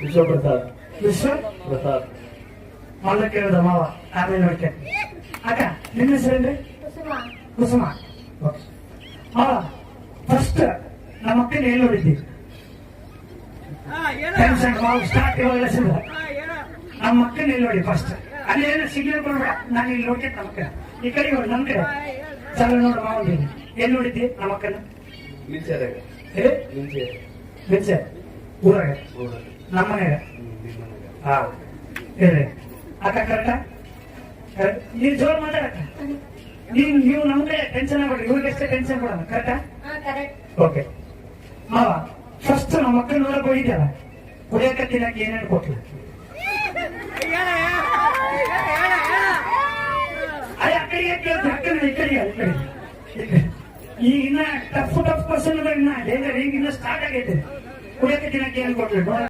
ವಿಶ್ವಪ್ರಸಾದ್. ವಿಶ್ವ ಪ್ರಸಾದ್. ಮೊದಲ ಕೇಳಿದ ಮಾವ ಆಮೇಲೆ ನೋಡ್ಕೆ. ಅಕ್ಕ ನಿಮ್ಮ ಹೆಸರೇನ್ರಿ? ಕುಸುಮ. ಓಕೆ. ಮಾವ ಫಸ್ಟ್ ನಮ್ಮ ಅಕ್ಕನ ಎಲ್ಲಿ ನೋಡಿದ್ದಿ? ಟೆನ್ಷನ್ ಮಾವ ಸ್ಟಾರ್ಟ್ ಇವಾಗ ನಮ್ಮ ಅಕ್ಕನ ಎಲ್ಲಿ ನೋಡಿ ಫಸ್ಟ್? ಅಲ್ಲಿ ಏನು ಸಿಗ್ನಲ್ ಕೊಡ್ಬೇಡ, ನಾನು ಇಲ್ಲಿ ನೋಡ್ಕೆ ನಮ್ಮ ಅಕ್ಕ ಈ ಕಡೆ ನೋಡಿ ನಮ್ ಕಡೆ ಚಲ ನೋಡು ಮಾವ ಎಲ್ಲಿ ನೋಡಿದ್ದಿ ನಮ್ಮ ಅಕ್ಕನ? ಮಿಂಚೆದಾಗ. ಮಿಂಚೆ ಊರಾಗ ನಮ್ಮ ಮನೆಯಾಗ. ಹಾ ಹೇಳಿ ಅಕ್ಕ ಕರೆಕ್ಟಾ? ನೀನ್ ಜೋರ್ ಮಾತಾಡಕ್ಕ. ನೀವು ನಮ್ಗೆ ಟೆನ್ಷನ್ ಆಗ್ಬೇಡ್ರಿ, ಇವ್ರಿಗೆ ಎಷ್ಟೇ ಟೆನ್ಷನ್ ಕೊಡೋಣ. ಕರೆಕ್ಟಾ? ಓಕೆ. ಮಾವ ಫಸ್ಟ್ ನಮ್ಮ ಮಕ್ಕಳ ನೋಡಕ್ ಹೋಗಿದ್ಯಲ್ಲ, ಕುಡಿಯಕ ತಿನ್ನಕ್ಕೆ ಏನೇನು ಕೊಟ್ಲ? ಅದೇ ಆ ಕಡೆಗೆ ಕೇಳ್ತು, ಅಕ್ಕನ ಈ ಕಡೆಗೆ ಈ ಕಡೆ. ಈಗ ಇನ್ನ ಟಫ್ ಪರ್ಸನ್ ಇನ್ನ ಡೇಂಜರ್, ಈಗ ಇನ್ನ ಸ್ಟಾರ್ಟ್ ಆಗೈತೆ. ಕುಡಿಯಕ ತಿನ್ನಕ್ಕೆ ಏನ್ ಕೊಟ್ಲು?